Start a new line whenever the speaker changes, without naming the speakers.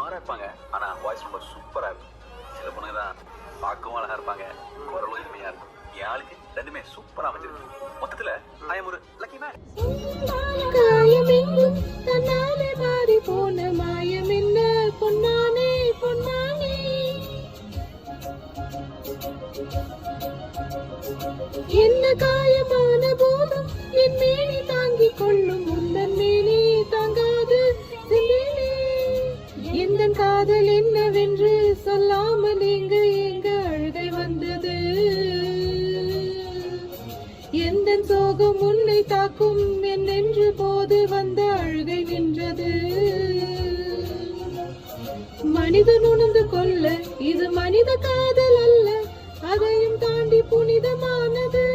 சுமாரா இருப்பாங்க, ஆனா வாய்ஸ் ரொம்ப சூப்பரா இருக்கும். சில பொண்ணுங்க தான் பார்க்கவும் அழகா இருப்பாங்க, குரலும் இனிமையா இருக்கும். என் ஆளுக்கு ரெண்டுமே சூப்பரா அமைஞ்சிருக்கு. மொத்தத்துல ஐ எம் ஒரு லக்கி மேன்.
காயமெங்கும் தன்னாலே மாறி போன மாயம் என்ன பொன்னானே பொன்னானே. என்ன காயமான போதும் என் மேனி தாங்கிக் கொள்ளும் உந்தன் மேனி தாங்காது செந்தேனே. எந்தன் காதல் என்னவென்று சொல்லாமல் எங்க அழுகை வந்தது. எந்தன் சோகம் உன்னை தாக்கும் என்னென்று போது வந்த அழுகை நின்றது. மனிதன் உணர்ந்து கொள்ள இது மனித காதல் அல்ல, அதையும் தாண்டி புனிதமானது.